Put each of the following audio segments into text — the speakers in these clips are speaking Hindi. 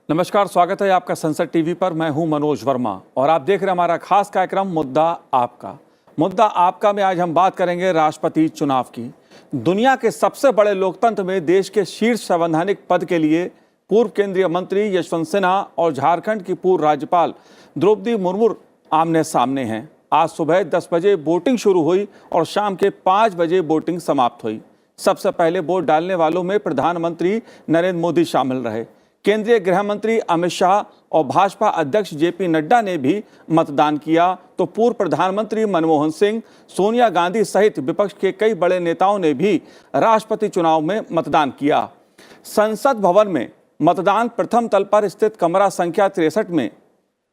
नमस्कार, स्वागत है आपका संसद टीवी पर। मैं हूं मनोज वर्मा और आप देख रहे हैं हमारा खास कार्यक्रम मुद्दा आपका। मुद्दा आपका में आज हम बात करेंगे राष्ट्रपति चुनाव की। दुनिया के सबसे बड़े लोकतंत्र में देश के शीर्ष संवैधानिक पद के लिए पूर्व केंद्रीय मंत्री यशवंत सिन्हा और झारखंड की पूर्व राज्यपाल द्रौपदी मुर्मू आमने सामने हैं। आज सुबह 10 बजे वोटिंग शुरू हुई और शाम के 5 बजे वोटिंग समाप्त हुई। सबसे पहले वोट डालने वालों में प्रधानमंत्री नरेंद्र मोदी शामिल रहे। केंद्रीय गृह मंत्री अमित शाह और भाजपा अध्यक्ष जेपी नड्डा ने भी मतदान किया, तो पूर्व प्रधानमंत्री मनमोहन सिंह, सोनिया गांधी सहित विपक्ष के कई बड़े नेताओं ने भी राष्ट्रपति चुनाव में मतदान किया। संसद भवन में मतदान प्रथम तल पर स्थित कमरा संख्या 63 में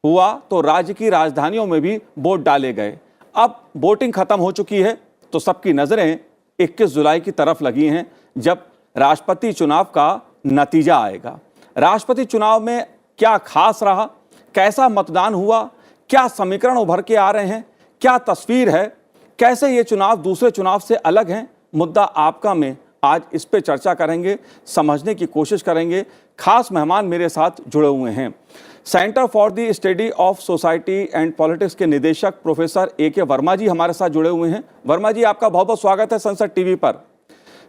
हुआ, तो राज्य की राजधानियों में भी वोट डाले गए। अब वोटिंग खत्म हो चुकी है, तो सबकी नजरें 21 जुलाई की तरफ लगी हैं, जब राष्ट्रपति चुनाव का नतीजा आएगा। राष्ट्रपति चुनाव में क्या खास रहा, कैसा मतदान हुआ, क्या समीकरण उभर के आ रहे हैं, क्या तस्वीर है, कैसे ये चुनाव दूसरे चुनाव से अलग हैं, मुद्दा आपका में आज इस पे चर्चा करेंगे, समझने की कोशिश करेंगे। खास मेहमान मेरे साथ जुड़े हुए हैं। Centre for the study of society and politics के निदेशक प्रोफेसर AK वर्मा जी हमारे साथ जुड़े हुए हैं। वर्मा जी, आपका बहुत बहुत स्वागत है संसद टीवी पर।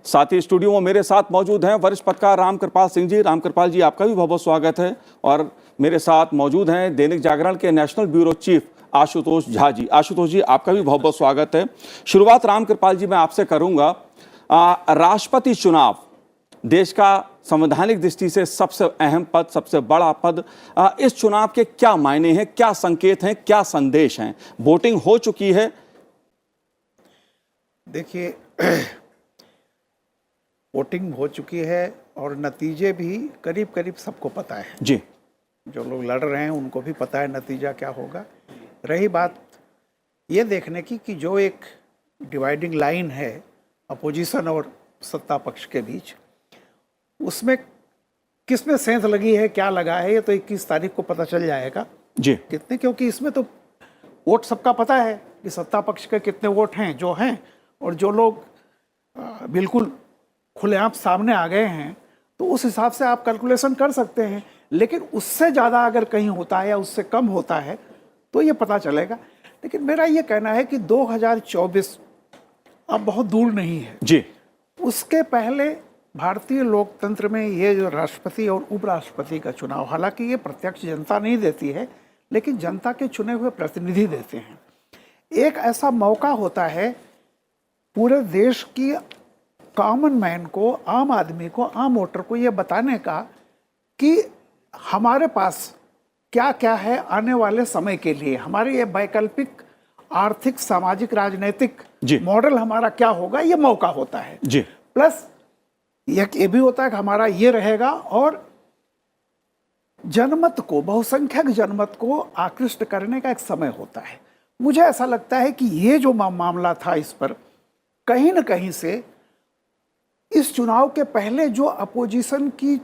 साथ ही स्टूडियो में मेरे साथ मौजूद हैं वरिष्ठ पत्रकार रामकृपाल सिंह जी। रामकृपाल जी, आपका भी बहुत बहुत स्वागत है। और मेरे साथ मौजूद हैं दैनिक जागरण के national bureau chief Ashutosh Jha ji. Ashutosh ji, आपका भी बहुत बहुत स्वागत है। शुरुआत रामकृपाल जी मैं आपसे करूंगा। राष्ट्रपति चुनाव देश का संवैधानिक दृष्टि से सबसे अहम पद, सबसे बड़ा पद। इस चुनाव के क्या मायने हैं, क्या संकेत हैं, क्या संदेश हैं? वोटिंग हो चुकी है। देखिए, वोटिंग हो चुकी है और नतीजे भी करीब करीब सबको पता है जी। जो लोग लड़ रहे हैं उनको भी पता है नतीजा क्या होगा। रही बात ये देखने की कि जो एक डिवाइडिंग लाइन है अपोजिशन और सत्ता पक्ष के बीच, उसमें किस में सेंध लगी है, क्या लगा है, ये तो 21 तारीख को पता चल जाएगा जी कितने, क्योंकि इसमें तो वोट सबका पता है कि सत्ता पक्ष के कितने वोट हैं जो हैं, और जो लोग बिल्कुल खुलेआम सामने आ गए हैं, तो उस हिसाब से आप कैलकुलेशन कर सकते हैं। लेकिन उससे ज़्यादा अगर कहीं होता है या उससे कम होता है तो ये पता चलेगा। लेकिन मेरा ये कहना है कि 2024 अब बहुत दूर नहीं है जी। उसके पहले भारतीय लोकतंत्र में ये जो राष्ट्रपति और उपराष्ट्रपति का चुनाव, हालांकि ये प्रत्यक्ष जनता नहीं देती है, लेकिन जनता के चुने हुए प्रतिनिधि देते हैं। एक ऐसा मौका होता है पूरे देश की कॉमन मैन को, आम आदमी को, आम वोटर को ये बताने का कि हमारे पास क्या क्या है आने वाले समय के लिए, हमारे ये वैकल्पिक आर्थिक, सामाजिक, राजनीतिक मॉडल हमारा क्या होगा, ये मौका होता है जी। प्लस ये भी होता है कि हमारा ये रहेगा, और जनमत को, बहुसंख्यक जनमत को आकृष्ट करने का एक समय होता है। मुझे ऐसा लगता है कि ये जो मामला था, इस पर कहीं ना कहीं से इस चुनाव के पहले जो अपोजिशन की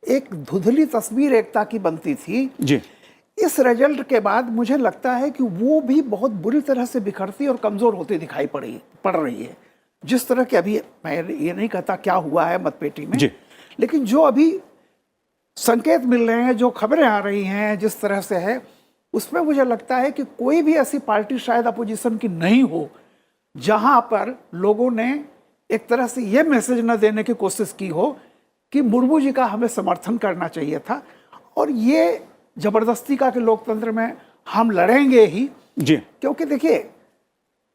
एक धुंधली तस्वीर एकता की बनती थी जी, इस रिजल्ट के बाद मुझे लगता है कि वो भी बहुत बुरी तरह से बिखरती और कमजोर होती दिखाई पड़ रही है। जिस तरह के अभी, मैं ये नहीं कहता क्या हुआ है मतपेटी में जी, लेकिन जो अभी संकेत मिल रहे हैं, जो खबरें आ रही हैं, जिस तरह से है, उसमें मुझे लगता है कि कोई भी ऐसी पार्टी शायद अपोजिशन की नहीं हो जहां पर लोगों ने एक तरह से ये मैसेज न देने की कोशिश की हो कि मुर्मू जी का हमें समर्थन करना चाहिए था, और ये जबरदस्ती का कि लोकतंत्र में हम लड़ेंगे ही जी। क्योंकि देखिए,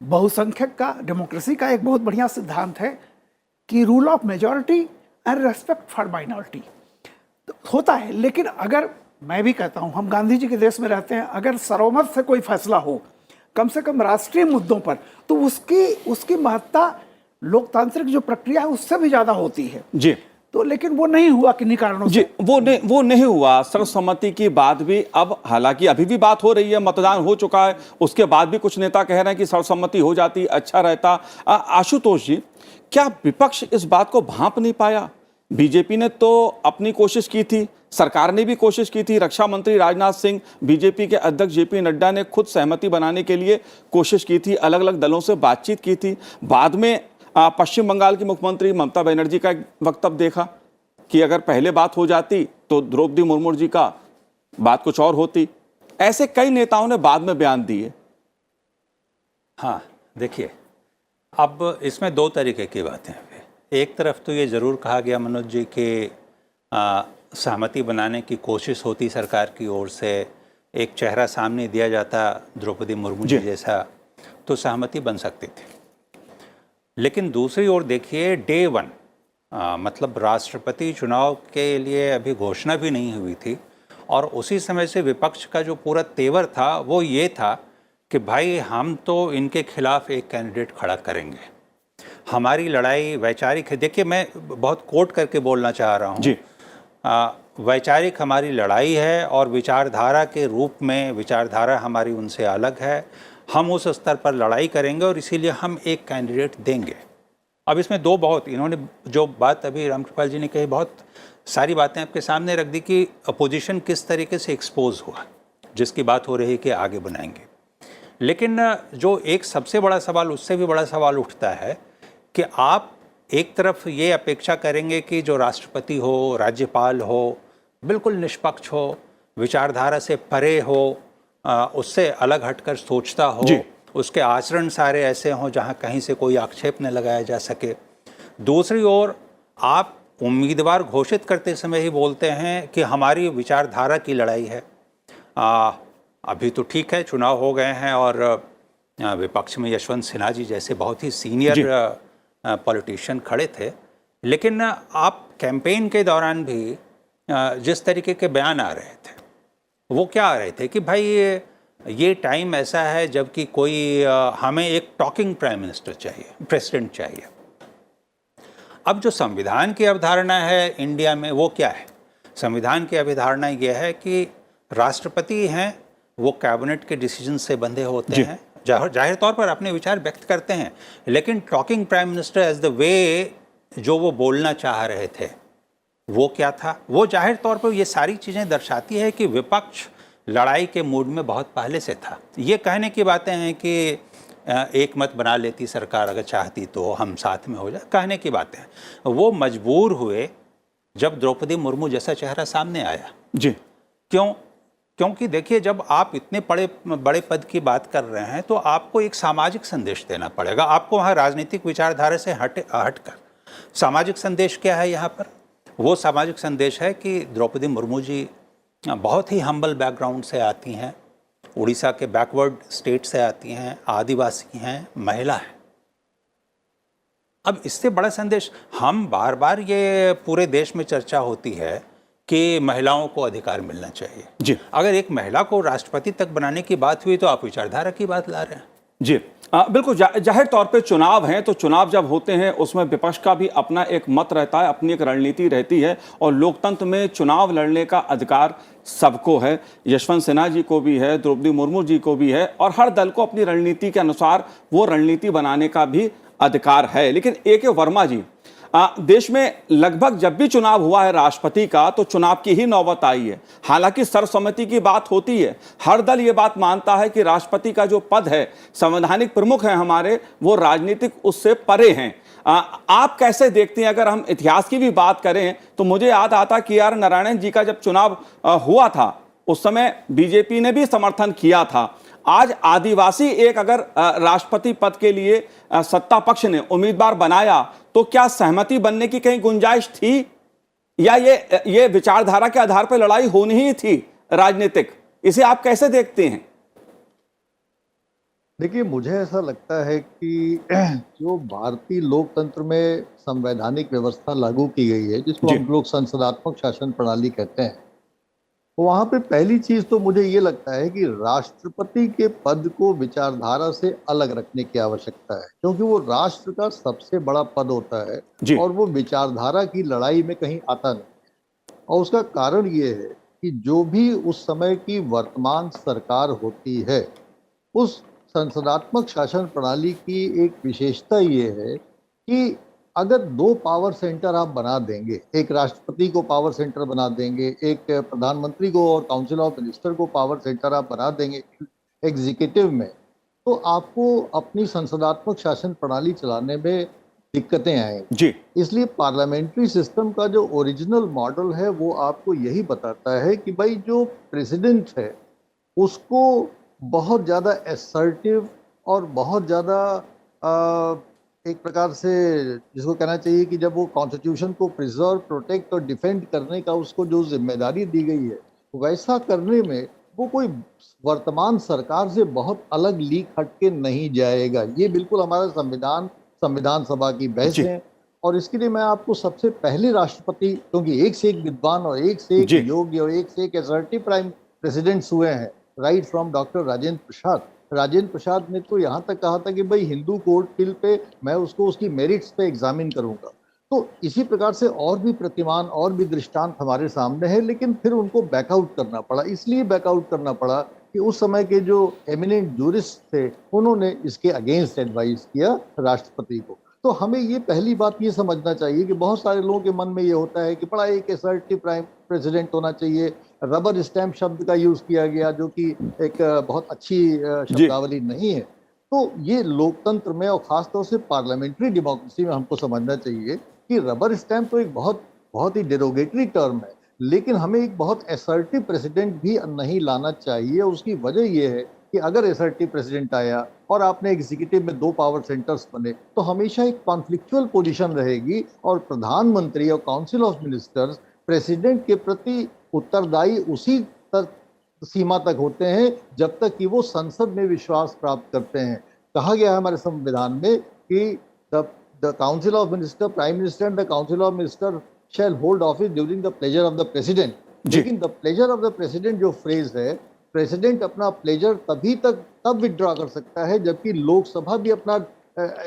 बहुसंख्यक का, डेमोक्रेसी का एक बहुत बढ़िया सिद्धांत है कि rule of majority and respect for minority होता है। लेकिन अगर, मैं भी कहता हूं, हम गांधी जी के देश में रहते हैं, अगर सर्वमत से कोई फैसला हो, कम से कम राष्ट्रीय मुद्दों पर, तो उसकी महत्ता लोकतांत्रिक जो प्रक्रिया है उससे भी ज्यादा होती है जी। तो लेकिन वो नहीं हुआ किन्हीं कारणों से। वो नहीं हुआ। सर्वसम्मति की बात भी, अब हालांकि अभी भी बात हो रही है, मतदान हो चुका है, उसके बाद भी कुछ नेता कह रहे हैं कि सर्वसम्मति हो जाती अच्छा रहता। आशुतोष जी, क्या विपक्ष इस बात को भांप नहीं पाया? बीजेपी ने तो अपनी कोशिश की थी, सरकार ने भी कोशिश की थी। रक्षा मंत्री राजनाथ सिंह, बीजेपी के अध्यक्ष जेपी नड्डा ने खुद सहमति बनाने के लिए कोशिश की थी, अलग अलग दलों से बातचीत की थी। बाद में पश्चिम बंगाल की मुख्यमंत्री ममता बनर्जी का एक वक्तव्य देखा कि अगर पहले बात हो जाती तो द्रौपदी मुर्मू जी का बात कुछ और होती। ऐसे कई नेताओं ने बाद में बयान दिए। हाँ, देखिए, अब इसमें दो तरीके की बातें हैं। एक तरफ तो ये ज़रूर कहा गया मनोज जी कि सहमति बनाने की कोशिश होती सरकार की ओर से, एक चेहरा सामने दिया जाता द्रौपदी मुर्मू जी जैसा, तो सहमति बन सकती थी। लेकिन दूसरी ओर देखिए, डे वन मतलब राष्ट्रपति चुनाव के लिए अभी घोषणा भी नहीं हुई थी, और उसी समय से विपक्ष का जो पूरा तेवर था वो ये था कि भाई हम तो इनके खिलाफ एक कैंडिडेट खड़ा करेंगे, हमारी लड़ाई वैचारिक है। देखिए, मैं बहुत कोट करके बोलना चाह रहा हूँ जी। वैचारिक हमारी लड़ाई है और विचारधारा के रूप में विचारधारा हमारी उनसे अलग है, हम उस स्तर पर लड़ाई करेंगे और इसीलिए हम एक कैंडिडेट देंगे। अब इसमें दो बहुत, इन्होंने जो बात अभी रामकृपाल जी ने कही, बहुत सारी बातें आपके सामने रख दी कि अपोजिशन किस तरीके से एक्सपोज हुआ, जिसकी बात हो रही है कि आगे बनाएंगे। लेकिन जो एक सबसे बड़ा सवाल, उससे भी बड़ा सवाल उठता है कि आप एक तरफ ये अपेक्षा करेंगे कि जो राष्ट्रपति हो, राज्यपाल हो, बिल्कुल निष्पक्ष हो, विचारधारा से परे हो, उससे अलग हटकर सोचता हो, उसके आचरण सारे ऐसे हों जहाँ कहीं से कोई आक्षेप न लगाया जा सके। दूसरी ओर आप उम्मीदवार घोषित करते समय ही बोलते हैं कि हमारी विचारधारा की लड़ाई है। अभी तो ठीक है, चुनाव हो गए हैं और विपक्ष में यशवंत सिन्हा जी जैसे बहुत ही सीनियर पॉलिटिशियन खड़े थे, लेकिन आप कैंपेन के दौरान भी जिस तरीके के बयान आ रहे थे वो क्या आ रहे थे कि भाई ये टाइम ऐसा है जबकि कोई हमें एक टॉकिंग प्राइम मिनिस्टर चाहिए, प्रेसिडेंट चाहिए। अब जो संविधान की अवधारणा है इंडिया में वो क्या है? संविधान की अवधारणा ये है कि राष्ट्रपति हैं, वो कैबिनेट के डिसीजन से बंधे होते हैं, जाहिर तौर पर अपने विचार व्यक्त करते हैं, लेकिन talking prime minister as the way जो वो बोलना चाह रहे थे वो क्या था? वो जाहिर तौर पर ये सारी चीज़ें दर्शाती है कि विपक्ष लड़ाई के मूड में बहुत पहले से था। ये कहने की बातें हैं कि एक मत बना लेती सरकार अगर चाहती तो हम साथ में हो जाए, कहने की बातें हैं। वो मजबूर हुए जब द्रौपदी मुर्मू जैसा चेहरा सामने आया जी। क्योंकि देखिए, जब आप इतने बड़े पद की बात कर रहे हैं तो आपको एक सामाजिक संदेश देना पड़ेगा। आपको वहाँ राजनीतिक विचारधारा से हटकर सामाजिक संदेश क्या है यहाँ पर? वो सामाजिक संदेश है कि द्रौपदी मुर्मू जी बहुत ही हम्बल बैकग्राउंड से आती हैं, उड़ीसा के बैकवर्ड स्टेट से आती हैं, आदिवासी हैं, महिला हैं। अब इससे बड़ा संदेश, हम बार बार ये पूरे देश में चर्चा होती है कि महिलाओं को अधिकार मिलना चाहिए जी। अगर एक महिला को राष्ट्रपति तक बनाने की बात हुई तो आप विचारधारा की बात ला रहे हैं जी। बिल्कुल जाहिर तौर पे चुनाव हैं, तो चुनाव जब होते हैं उसमें विपक्ष का भी अपना एक मत रहता है, अपनी एक रणनीति रहती है, और लोकतंत्र में चुनाव लड़ने का अधिकार सबको है। यशवंत सिन्हा जी को भी है, द्रौपदी मुर्मू जी को भी है, और हर दल को अपनी रणनीति के अनुसार वो रणनीति बनाने का भी अधिकार है। लेकिन ए.के. वर्मा जी, देश में लगभग जब भी चुनाव हुआ है राष्ट्रपति का, तो चुनाव की ही नौबत आई है। हालांकि सर्वसम्मति की बात होती है, हर दल ये बात मानता है कि राष्ट्रपति का जो पद है, संवैधानिक प्रमुख है हमारे, वो राजनीतिक उससे परे हैं। आप कैसे देखते हैं? अगर हम इतिहास की भी बात करें तो मुझे याद आता कि आर नारायण जी का जब चुनाव हुआ था उस समय बीजेपी ने भी समर्थन किया था। आज आदिवासी एक अगर राष्ट्रपति पद के लिए सत्ता पक्ष ने उम्मीदवार बनाया तो क्या सहमति बनने की कहीं गुंजाइश थी, या ये विचारधारा के आधार पर लड़ाई होनी ही थी राजनीतिक? इसे आप कैसे देखते हैं? देखिए, मुझे ऐसा लगता है कि जो भारतीय लोकतंत्र में संवैधानिक व्यवस्था लागू की गई है, जिसको हम लोग संसदात्मक शासन प्रणाली कहते हैं, तो वहां पे पहली चीज तो मुझे ये लगता है कि राष्ट्रपति के पद को विचारधारा से अलग रखने की आवश्यकता है, क्योंकि वो राष्ट्र का सबसे बड़ा पद होता है और वो विचारधारा की लड़ाई में कहीं आता नहीं। और उसका कारण ये है कि जो भी उस समय की वर्तमान सरकार होती है, उस संसदात्मक शासन प्रणाली की एक विशेषता ये है कि अगर दो पावर सेंटर आप बना देंगे, एक राष्ट्रपति को पावर सेंटर बना देंगे, एक प्रधानमंत्री को और काउंसिल ऑफ मिनिस्टर को पावर सेंटर आप बना देंगे एग्जीक्यूटिव में, तो आपको अपनी संसदात्मक शासन प्रणाली चलाने में दिक्कतें आएंगी। जी इसलिए पार्लियामेंट्री सिस्टम का जो ओरिजिनल मॉडल है वो आपको यही बताता है कि भाई जो प्रेसिडेंट है उसको बहुत ज़्यादा असर्टिव और बहुत ज़्यादा एक प्रकार से जिसको कहना चाहिए कि जब वो कॉन्स्टिट्यूशन को प्रिजर्व, प्रोटेक्ट और डिफेंड करने का उसको जो जिम्मेदारी दी गई है वैसा करने में वो कोई वर्तमान सरकार से बहुत अलग लीक हटके नहीं जाएगा। ये बिल्कुल हमारा संविधान सभा की बहस जी। है। और इसके लिए मैं आपको सबसे पहले राष्ट्रपति, क्योंकि एक से एक विद्वान और एक से एक जी। योग्य और एक से एक असर्टिव प्राइम प्रेसिडेंट्स हुए हैं, right from doctor Rajendra Prasad. Rajendra Prasad ने तो यहाँ तक कहा था कि भाई हिंदू कोर्ट बिल पे मैं उसको उसकी मेरिट्स पे एग्जामिन करूंगा। तो इसी प्रकार से और भी प्रतिमान और भी दृष्टांत हमारे सामने है, लेकिन फिर उनको बैकआउट करना पड़ा। इसलिए बैकआउट करना पड़ा कि उस समय के जो एमिनेंट जूरिस्ट थे उन्होंने इसके अगेंस्ट एडवाइस किया राष्ट्रपति को। तो हमें ये पहली बात ये समझना चाहिए कि बहुत सारे लोगों के मन में ये होता है कि बड़ा एक असर्टिव प्राइम प्रेसिडेंट होना चाहिए। रबर स्टैम्प शब्द का यूज किया गया जो कि एक बहुत अच्छी शब्दावली नहीं है। तो ये लोकतंत्र में और खासतौर से पार्लियामेंट्री डेमोक्रेसी में हमको समझना चाहिए कि रबर स्टैम्प तो एक बहुत ही डेरोगेटरी टर्म है, लेकिन हमें एक बहुत असर्टिव प्रेसिडेंट भी नहीं लाना चाहिए। उसकी वजह यह है कि अगर असर्टिव प्रेसिडेंट आया और आपने एग्जीक्यूटिव में 2 पावर सेंटर्स बने तो हमेशा एक कॉन्फ्लिक्चुअल पोजीशन रहेगी और प्रधानमंत्री और काउंसिल ऑफ मिनिस्टर्स प्रेसिडेंट के प्रति उत्तरदायी उसी सीमा तक होते हैं जब तक कि वो संसद में विश्वास प्राप्त करते हैं। कहा गया है हमारे संविधान में कि the council of minister, prime minister and the council of minister shall hold office during the pleasure of the president. लेकिन the pleasure of the president जो फ्रेज है, प्रेसिडेंट अपना प्लेजर तब विड्रॉ कर सकता है जबकि लोकसभा भी अपना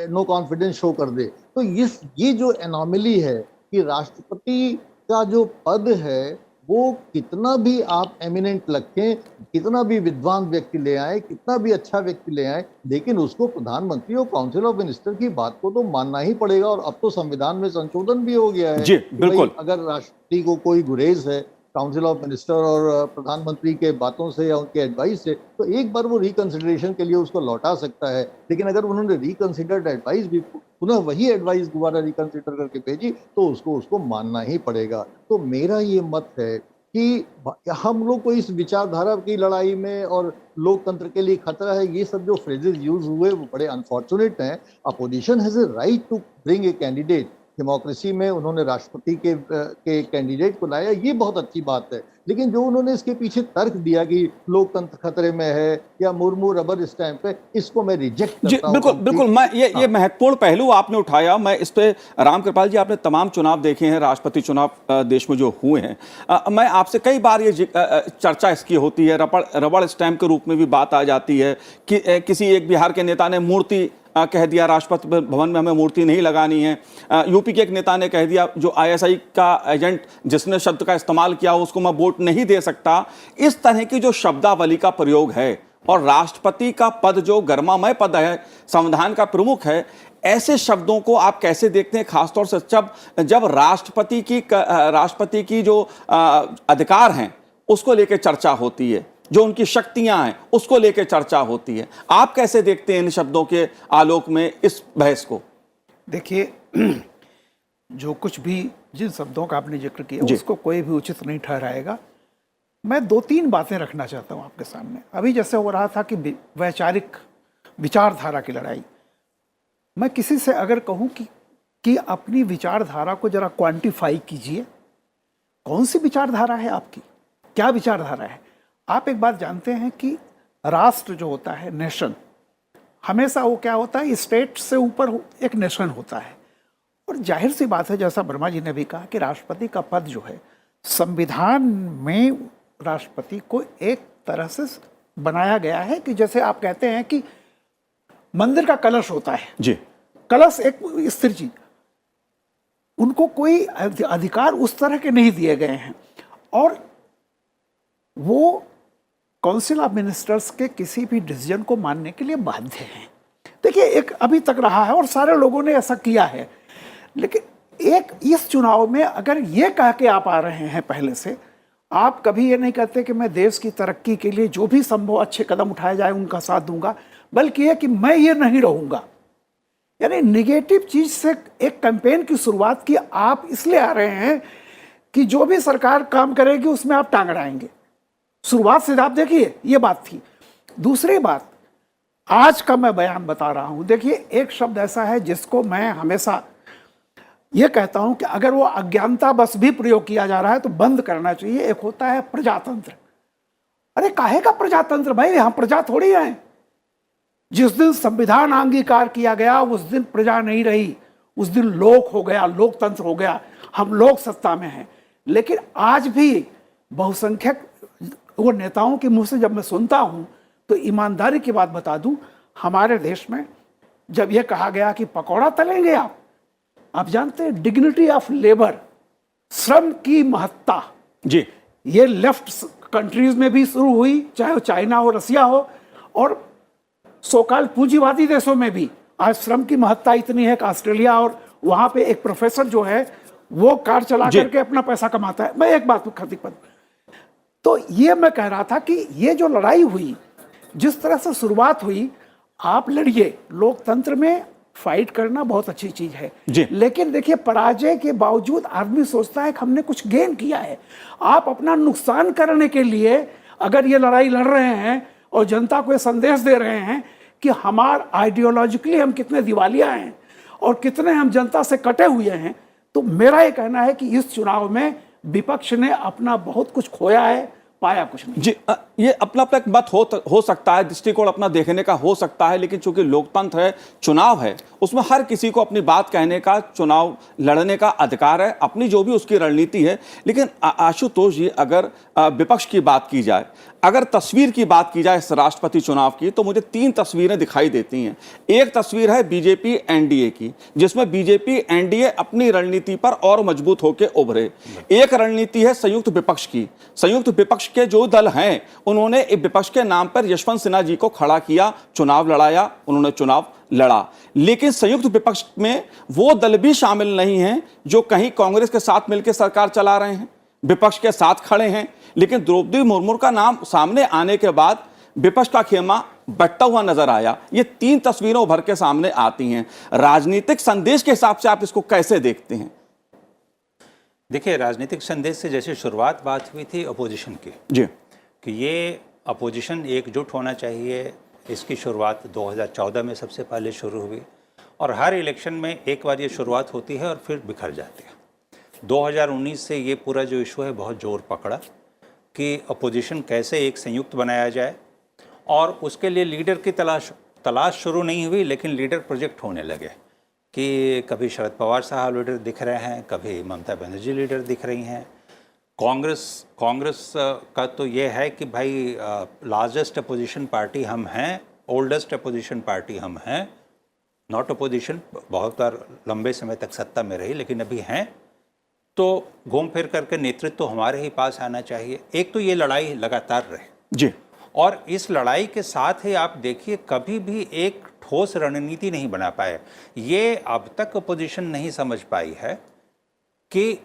नो कॉन्फिडेंस शो कर दे। तो ये जो एनॉमली है कि राष्ट्रपति का जो पद है वो कितना भी आप एमिनेंट रखें, कितना भी विद्वान व्यक्ति ले आए, कितना भी अच्छा व्यक्ति ले आए, लेकिन उसको प्रधानमंत्री और काउंसिल ऑफ मिनिस्टर की बात को तो मानना ही पड़ेगा। और अब तो संविधान में संशोधन भी हो गया है जी, बिल्कुल। अगर राष्ट्रपति को कोई गुरेज है काउंसिल ऑफ मिनिस्टर और प्रधानमंत्री के बातों से या उनके एडवाइस से, तो एक बार वो रिकंसिडरेशन के लिए उसको लौटा सकता है। लेकिन अगर उन्होंने रिकंसिडर्ड एडवाइस भी पुनः वही एडवाइस दोबारा रिकंसिडर करके भेजी तो उसको मानना ही पड़ेगा। तो मेरा ये मत है कि हम लोग को इस विचारधारा की लड़ाई में और लोकतंत्र के लिए खतरा है, ये सब जो फ्रेजेस यूज हुए वो बड़े अनफॉर्चुनेट हैं। Opposition has a right to bring a candidate. Democracy में उन्होंने राष्ट्रपति के कैंडिडेट को लाया, ये बहुत अच्छी बात है। लेकिन जो उन्होंने इसके पीछे तर्क दिया कि लोकतंत्र खतरे में है या मुर्मू रबर स्टैंप है, इसको मैं रिजेक्ट करता हूं। बिल्कुल मैं ये महत्वपूर्ण पहलू आपने उठाया। मैं इस पे रामकृपाल जी, आपने तमाम चुनाव देखे हैं, राष्ट्रपति चुनाव देश में जो हुए हैं। मैं आपसे कई बार ये चर्चा इसकी होती है, रबड़ स्टैंप के रूप में भी बात आ जाती है कि किसी एक बिहार के नेता ने मूर्ति कह दिया राष्ट्रपति भवन में हमें मूर्ति नहीं लगानी है। यूपी के एक नेता ने कह दिया जो आईएसआई का एजेंट जिसने शब्द का इस्तेमाल किया उसको मैं वोट नहीं दे सकता। इस तरह की जो शब्दावली का प्रयोग है और राष्ट्रपति का पद जो गर्मामय पद है, संविधान का प्रमुख है, ऐसे शब्दों को आप कैसे देखते हैं, खासतौर से जब राष्ट्रपति की जो अधिकार हैं उसको लेकर चर्चा होती है, जो उनकी शक्तियां हैं उसको लेकर चर्चा होती है। आप कैसे देखते हैं इन शब्दों के आलोक में इस बहस को? देखिए, जो कुछ भी जिन शब्दों का आपने जिक्र किया उसको कोई भी उचित नहीं ठहराएगा। मैं 2-3 बातें रखना चाहता हूं आपके सामने। अभी जैसे हो रहा था कि वैचारिक विचारधारा की लड़ाई, मैं किसी से अगर कहूं कि अपनी विचारधारा को जरा क्वांटिफाई कीजिए, कौन सी विचारधारा है आपकी, क्या विचारधारा है। आप एक बात जानते हैं कि राष्ट्र जो होता है, नेशन, हमेशा वो क्या होता है, स्टेट से ऊपर एक नेशन होता है। और जाहिर सी बात है, जैसा वर्मा जी ने भी कहा, कि राष्ट्रपति का पद जो है संविधान में राष्ट्रपति को एक तरह से बनाया गया है कि जैसे आप कहते हैं कि मंदिर का कलश होता है जी, कलश एक स्थिर चीज, उनको कोई अधिकार उस तरह के नहीं दिए गए हैं और वो काउंसिल ऑफ मिनिस्टर्स के किसी भी डिसीजन को मानने के लिए बाध्य हैं। देखिए, एक अभी तक रहा है और सारे लोगों ने ऐसा किया है। लेकिन एक इस चुनाव में अगर ये कह के आप आ रहे हैं पहले से, आप कभी ये नहीं कहते कि मैं देश की तरक्की के लिए जो भी संभव अच्छे कदम उठाए जाए उनका साथ दूंगा, बल्कि ये कि मैं ये नहीं रहूंगा, यानी निगेटिव चीज से एक कैंपेन की शुरुआत की आप इसलिए आ रहे हैं कि जो भी सरकार काम करेगी उसमें आप टांग अड़ाएंगे। शुरुआत से आप देखिए, ये बात थी। दूसरी बात, आज का मैं बयान बता रहा हूं। देखिए, एक शब्द ऐसा है जिसको मैं हमेशा ये कहता हूं कि अगर वो अज्ञानता बस भी प्रयोग किया जा रहा है तो बंद करना चाहिए। एक होता है प्रजातंत्र। अरे काहे का प्रजातंत्र भाई, हम प्रजा थोड़ी हैं। जिस दिन संविधान अंगीकार किया गया उस दिन प्रजा नहीं रही, उस दिन लोक हो गया, लोकतंत्र हो गया, हम लोक सत्ता में हैं। लेकिन आज भी बहुसंख्यक वो नेताओं के मुंह से जब मैं सुनता हूं तो ईमानदारी की बात बता दूं, हमारे देश में जब यह कहा गया कि पकौड़ा तलेंगे आप जानते हैं डिग्निटी ऑफ लेबर, श्रम की महत्ता जी, ये लेफ्ट कंट्रीज में भी शुरू हुई, चाहे वो चाइना हो, रसिया हो, और सोकाल पूंजीवादी देशों में भी आज श्रम की महत्ता इतनी है कि ऑस्ट्रेलिया और वहां पे एक प्रोफेसर जो है वो कार चला करके अपना पैसा कमाता है। मैं एक बात खतीब, तो ये मैं कह रहा था कि ये जो लड़ाई हुई, जिस तरह से शुरुआत हुई, आप लड़िए, लोकतंत्र में फाइट करना बहुत अच्छी चीज है, लेकिन देखिए पराजय के बावजूद आदमी सोचता है कि हमने कुछ गेन किया है। आप अपना नुकसान करने के लिए अगर ये लड़ाई लड़ रहे हैं और जनता को ये संदेश दे रहे हैं कि हमार आइडियोलॉजिकली हम कितने दिवालिया हैं और कितने हम जनता से कटे हुए हैं, तो मेरा ये कहना है कि इस चुनाव में विपक्ष ने अपना बहुत कुछ खोया है, पाया कुछ नहीं। जी, ये अपना अपना एक मत हो सकता है, दृष्टिकोण अपना देखने का हो सकता है, लेकिन चूंकि लोकतंत्र है, चुनाव है, उसमें हर किसी को अपनी बात कहने का, चुनाव लड़ने का अधिकार है, अपनी जो भी उसकी रणनीति है। लेकिन आशुतोष जी, अगर विपक्ष की बात की जाए, अगर तस्वीर की बात की जाए इस राष्ट्रपति चुनाव की, तो मुझे 3 तस्वीरें दिखाई देती हैं। एक तस्वीर है बीजेपी एनडीए की, जिसमें बीजेपी एनडीए अपनी रणनीति पर और मजबूत होकर उभरे। एक रणनीति है संयुक्त विपक्ष की। संयुक्त विपक्ष के जो दल हैं, उन्होंने विपक्ष के नाम पर यशवंत सिन्हा जी को खड़ा किया, चुनाव लड़ाया, उन्होंने चुनाव लड़ा। लेकिन संयुक्त विपक्ष में वो दल भी शामिल नहीं हैं जो कहीं कांग्रेस के साथ मिलकर सरकार चला रहे हैं, विपक्ष के साथ खड़े हैं। लेकिन द्रौपदी मुर्मू का नाम सामने आने के बाद विपक्ष का खेमा बंटता हुआ नजर आया। ये 3 तस्वीरें उभर के सामने आती हैं। राजनीतिक संदेश के हिसाब से आप इसको कैसे देखते हैं? देखिए, राजनीतिक संदेश से जैसे शुरुआत बात हुई थी अपोजिशन की जी, कि ये अपोजिशन एकजुट होना चाहिए, इसकी शुरुआत 2014 में सबसे पहले शुरू हुई और हर इलेक्शन में एक बार ये शुरुआत होती है और फिर बिखर जाती है। 2019 से ये पूरा जो इशू है बहुत जोर पकड़ा कि अपोजिशन कैसे एक संयुक्त बनाया जाए, और उसके लिए लीडर की तलाश शुरू नहीं हुई, लेकिन लीडर प्रोजेक्ट होने लगे कि कभी शरद पवार साहब लीडर दिख रहे हैं, कभी ममता बनर्जी लीडर दिख रही हैं। कांग्रेस का तो ये है कि भाई लार्जेस्ट अपोजिशन पार्टी हम हैं, ओल्डेस्ट अपोजिशन पार्टी हम हैं, नॉट अपोजिशन, बहुत बार लंबे समय तक सत्ता में रही लेकिन अभी हैं, तो घूम फिर करके नेतृत्व तो हमारे ही पास आना चाहिए। एक तो ये लड़ाई लगातार रहे जी, और इस लड़ाई के साथ ही आप देखिए कभी भी एक ठोस रणनीति नहीं बना पाए। ये अब तक अपोजिशन नहीं समझ पाई है कि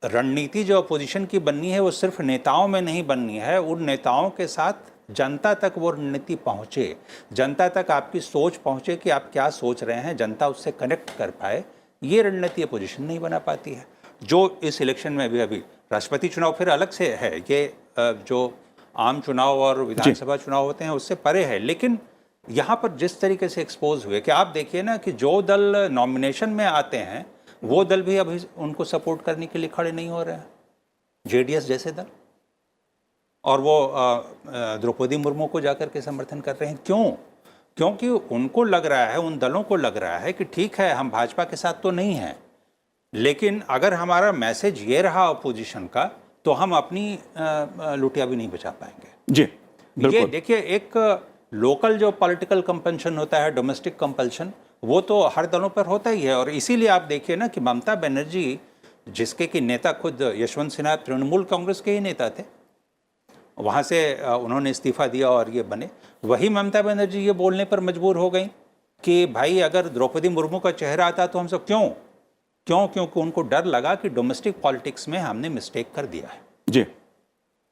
रणनीति जो अपोजिशन की बननी है वो सिर्फ नेताओं में नहीं बननी है, उन नेताओं के साथ जनता तक वो रणनीति पहुँचे, जनता तक आपकी सोच पहुँचे कि आप क्या सोच रहे हैं, जनता उससे कनेक्ट कर पाए। ये रणनीति अपोजिशन नहीं बना पाती है, जो इस इलेक्शन में भी अभी राष्ट्रपति चुनाव फिर अलग से है, ये जो आम चुनाव और विधानसभा चुनाव होते हैं उससे परे है। लेकिन यहाँ पर जिस तरीके से एक्सपोज हुए कि आप देखिए ना कि जो दल नॉमिनेशन में आते हैं वो दल भी अभी उनको सपोर्ट करने के लिए खड़े नहीं हो रहे हैं, जेडीएस जैसे दल, और वो द्रौपदी मुर्मू को जाकर के समर्थन कर रहे हैं। क्यों? क्योंकि उनको लग रहा है, उन दलों को लग रहा है कि ठीक है हम भाजपा के साथ तो नहीं हैं, लेकिन अगर हमारा मैसेज ये रहा अपोजिशन का तो हम अपनी लुटिया भी नहीं बचा पाएंगे। जी, ये देखिए, एक लोकल जो पॉलिटिकल कंपल्शन होता है, डोमेस्टिक कंपल्शन, वो तो हर दलों पर होता ही है। और इसीलिए आप देखिए ना कि ममता बनर्जी, जिसके कि नेता खुद यशवंत सिन्हा तृणमूल कांग्रेस के ही नेता थे, वहाँ से उन्होंने इस्तीफा दिया और ये बने, वही ममता बनर्जी ये बोलने पर मजबूर हो गई कि भाई अगर द्रौपदी मुर्मू का चेहरा आता तो हम सब क्योंकि उनको डर लगा कि डोमेस्टिक पॉलिटिक्स में हमने मिस्टेक कर दिया है। जी,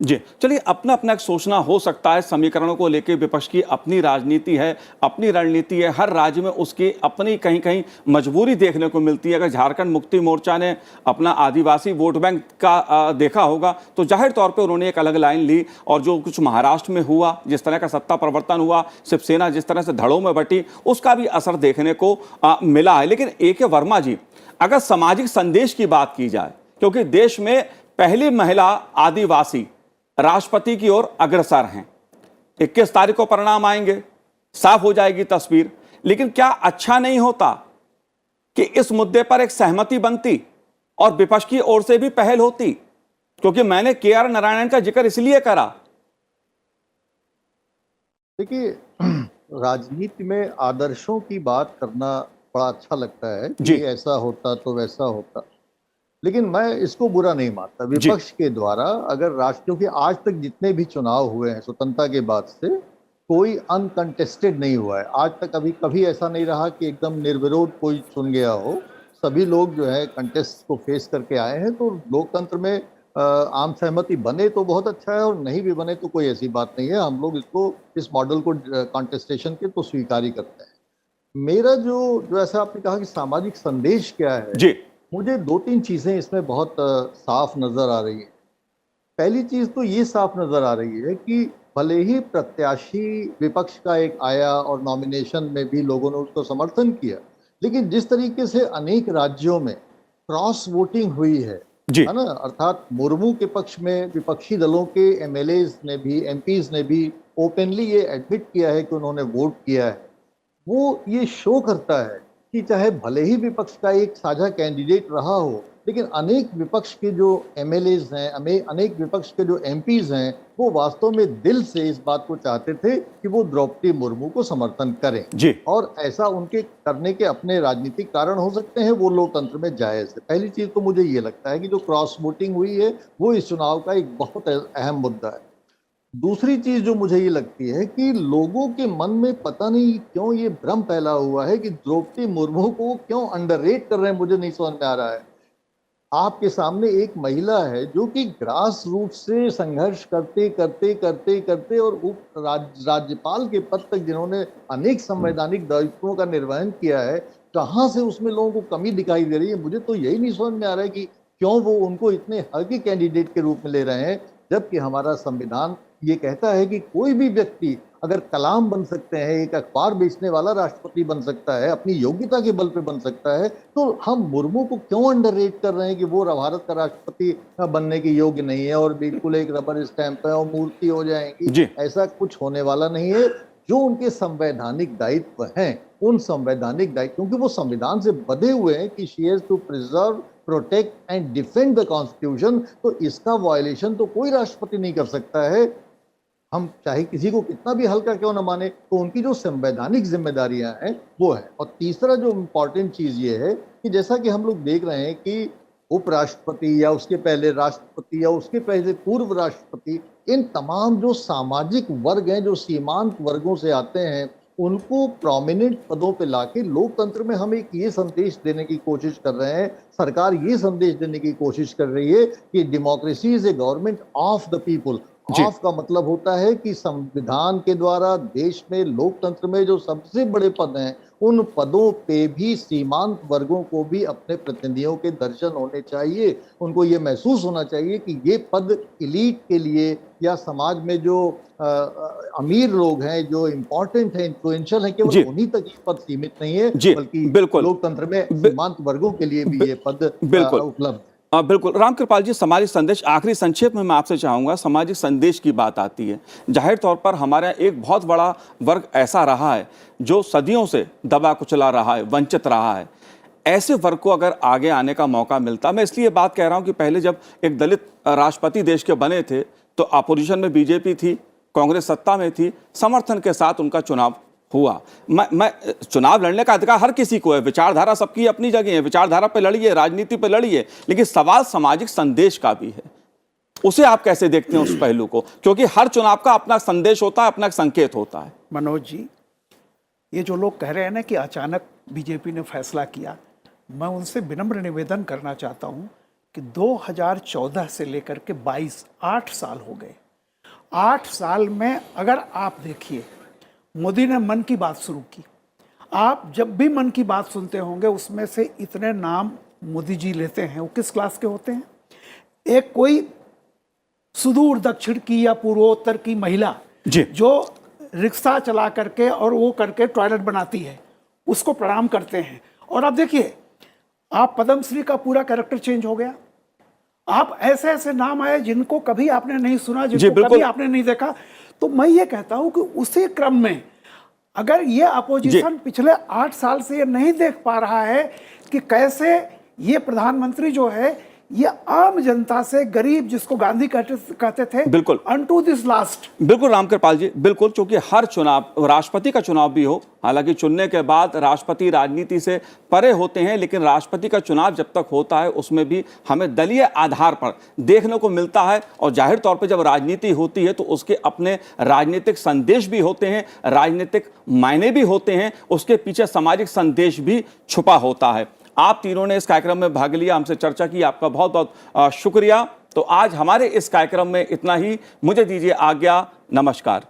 जी, चलिए, अपना अपना एक सोचना हो सकता है, समीकरणों को लेके विपक्ष की अपनी राजनीति है, अपनी रणनीति है, हर राज्य में उसकी अपनी कहीं कहीं मजबूरी देखने को मिलती है। अगर झारखंड मुक्ति मोर्चा ने अपना आदिवासी वोट बैंक का देखा होगा तो जाहिर तौर पे उन्होंने एक अलग लाइन ली, और जो कुछ महाराष्ट्र में हुआ, जिस तरह का सत्ता परिवर्तन हुआ, शिवसेना जिस तरह से धड़ों में बटी, उसका भी असर देखने को मिला है। लेकिन ए.के. वर्मा जी, अगर सामाजिक संदेश की बात की जाए, क्योंकि देश में पहली महिला आदिवासी राष्ट्रपति की ओर अग्रसर हैं, 21 तारीख को परिणाम आएंगे, साफ हो जाएगी तस्वीर। लेकिन क्या अच्छा नहीं होता कि इस मुद्दे पर एक सहमति बनती और विपक्ष की ओर से भी पहल होती? क्योंकि मैंने के.आर. नारायणन का जिक्र इसलिए करा। देखिए, राजनीति में आदर्शों की बात करना बड़ा अच्छा लगता है जी। कि ऐसा होता तो वैसा होता, लेकिन मैं इसको बुरा नहीं मानता। विपक्ष के द्वारा अगर राष्ट्र, क्योंकि आज तक जितने भी चुनाव हुए हैं स्वतंत्रता के बाद से, कोई अनकंटेस्टेड नहीं हुआ है। आज तक कभी ऐसा नहीं रहा कि एकदम निर्विरोध कोई चुन गया हो। सभी लोग जो है कंटेस्ट को फेस करके आए हैं। तो लोकतंत्र में आम सहमति बने तो बहुत अच्छा है, और नहीं भी बने तो कोई ऐसी बात नहीं है। हम लोग इस मॉडल को कॉन्टेस्टेशन के तो स्वीकार ही करते हैं। मेरा जो ऐसा आपने कहा कि सामाजिक संदेश क्या है, जी, मुझे 2-3 चीजें इसमें बहुत साफ नजर आ रही है। पहली चीज तो ये साफ नजर आ रही है कि भले ही प्रत्याशी विपक्ष का एक आया और नॉमिनेशन में भी लोगों ने उसको समर्थन किया, लेकिन जिस तरीके से अनेक राज्यों में क्रॉस वोटिंग हुई है जी, ना, अर्थात मुर्मू के पक्ष में विपक्षी दलों के एमएलएज ने भी, एमपीज ने भी ओपनली ये एडमिट किया है कि उन्होंने वोट किया है। वो ये शो करता है कि चाहे भले ही विपक्ष का एक साझा कैंडिडेट रहा हो, लेकिन अनेक विपक्ष के जो एमएलएज हैं, अनेक विपक्ष के जो एमपीज हैं, वो वास्तव में दिल से इस बात को चाहते थे कि वो द्रौपदी मुर्मू को समर्थन करें। जी, और ऐसा उनके करने के अपने राजनीतिक कारण हो सकते हैं, वो लोकतंत्र में जायज है। पहली चीज तो मुझे ये लगता है कि जो क्रॉस वोटिंग हुई है वो इस चुनाव का एक बहुत अहम मुद्दा है। दूसरी चीज जो मुझे ये लगती है कि लोगों के मन में पता नहीं क्यों ये भ्रम फैला हुआ है कि द्रौपदी मुर्मू को क्यों अंडररेट कर रहे हैं, मुझे नहीं समझ में आ रहा है। आपके सामने एक महिला है जो कि ग्रास रूट से संघर्ष करते करते करते करते और राज्यपाल के पद तक जिन्होंने अनेक संवैधानिक दायित्वों का निर्वहन किया है, कहाँ से उसमें लोगों को कमी दिखाई दे रही है? मुझे तो यही नहीं समझ में आ रहा है कि क्यों वो उनको इतने हल्के कैंडिडेट के रूप में ले रहे हैं, जबकि हमारा संविधान ये कहता है कि कोई भी व्यक्ति अगर कलाम बन सकते हैं, एक अखबार बेचने वाला राष्ट्रपति बन सकता है, अपनी योग्यता के बल पे बन सकता है, तो हम मुर्मू को क्यों अंडररेट कर रहे हैं कि वो भारत का राष्ट्रपति बनने के योग्य नहीं है और बिल्कुल एक रबर स्टैंप है और मूर्ति हो जाएंगी? ऐसा कुछ होने वाला नहीं है। जो उनके संवैधानिक दायित्व हैं, उन संवैधानिक दायित्व, क्योंकि वो संविधान से बंधे हुए हैं कि she has to preserve, protect and defend the constitution, तो इसका वायलेशन तो कोई राष्ट्रपति नहीं कर सकता है। हम चाहे किसी को कितना भी हल्का क्यों न माने, तो उनकी जो संवैधानिक जिम्मेदारियां हैं वो है। और तीसरा जो इम्पोर्टेंट चीज ये है कि जैसा कि हम लोग देख रहे हैं कि उपराष्ट्रपति या उसके पहले राष्ट्रपति या उसके पहले पूर्व राष्ट्रपति, इन तमाम जो सामाजिक वर्ग हैं, जो सीमांत वर्गों से आते हैं, उनको प्रोमिनेंट पदों पे लाके लोकतंत्र में हम एक ये संदेश देने की कोशिश कर रहे हैं, सरकार ये संदेश देने की कोशिश कर रही है कि democracy is a government of the people. Of का मतलब होता है कि संविधान के द्वारा देश में लोकतंत्र में जो सबसे बड़े पद हैं, उन पदों पे भी सीमांत वर्गों को भी अपने प्रतिनिधियों के दर्शन होने चाहिए। उनको ये महसूस होना चाहिए कि ये पद इलीट के लिए या समाज में जो अमीर लोग हैं, जो इम्पोर्टेंट है, इन्फ्लुएंशियल है, केवल उन्हीं तक ये पद सीमित नहीं है, बल्कि लोकतंत्र में सीमांत वर्गों के लिए भी ये पद उपलब्ध है। बिल्कुल। रामकृपाल जी, सामाजिक संदेश, आखिरी संक्षेप में मैं आपसे चाहूँगा, सामाजिक संदेश की बात आती है, जाहिर तौर पर हमारा एक बहुत बड़ा वर्ग ऐसा रहा है जो सदियों से दबा कुचला रहा है, वंचित रहा है। ऐसे वर्ग को अगर आगे आने का मौका मिलता, मैं इसलिए बात कह रहा हूँ कि पहले जब एक दलित राष्ट्रपति देश के बने थे तो अपोजिशन में बीजेपी थी, कांग्रेस सत्ता में थी, समर्थन के साथ उनका चुनाव हुआ। मैं चुनाव लड़ने का अधिकार हर किसी को है, विचारधारा सबकी अपनी जगह है, विचारधारा पे लड़िए, राजनीति पे लड़िए, लेकिन सवाल सामाजिक संदेश का भी है। उसे आप कैसे देखते हैं उस पहलू को? क्योंकि हर चुनाव का अपना संदेश होता है, अपना संकेत होता है। मनोज जी, ये जो लोग कह रहे हैं ना कि अचानक बीजेपी ने फैसला किया, मैं उनसे विनम्र निवेदन करना चाहता हूं कि 2014 से लेकर के 22 8 साल हो गए। 8 साल में अगर आप देखिए, मोदी ने मन की बात शुरू की। आप जब भी मन की बात सुनते होंगे उसमें से इतने नाम मोदी जी लेते हैं, वो किस क्लास के होते हैं? एक कोई सुदूर दक्षिण की या पूर्वोत्तर की महिला जी। जो रिक्शा चला करके और वो करके टॉयलेट बनाती है, उसको प्रणाम करते हैं। और आप देखिए, आप पद्मश्री का पूरा कैरेक्टर चेंज हो गया। आप ऐसे ऐसे नाम आए जिनको कभी आपने नहीं सुना, जिनको कभी आपने नहीं देखा। तो मैं ये कहता हूं कि उसी क्रम में अगर ये अपोजिशन पिछले 8 साल से ये नहीं देख पा रहा है कि कैसे ये प्रधानमंत्री जो है ये आम जनता से, गरीब जिसको गांधी कहते थे, बिल्कुल अनटू दिस लास्ट। बिल्कुल रामकृपाल जी, बिल्कुल, क्योंकि हर चुनाव, राष्ट्रपति का चुनाव भी हो, हालांकि चुनने के बाद राष्ट्रपति राजनीति से परे होते हैं, लेकिन राष्ट्रपति का चुनाव जब तक होता है उसमें भी हमें दलीय आधार पर देखने को मिलता है। और जाहिर तौर पर जब राजनीति होती है तो उसके अपने राजनीतिक संदेश भी होते हैं, राजनीतिक मायने भी होते हैं, उसके पीछे सामाजिक संदेश भी छुपा होता है। आप तीनों ने इस कार्यक्रम में भाग लिया, हमसे चर्चा की, आपका बहुत बहुत शुक्रिया। तो आज हमारे इस कार्यक्रम में इतना ही। मुझे दीजिए आज्ञा, नमस्कार।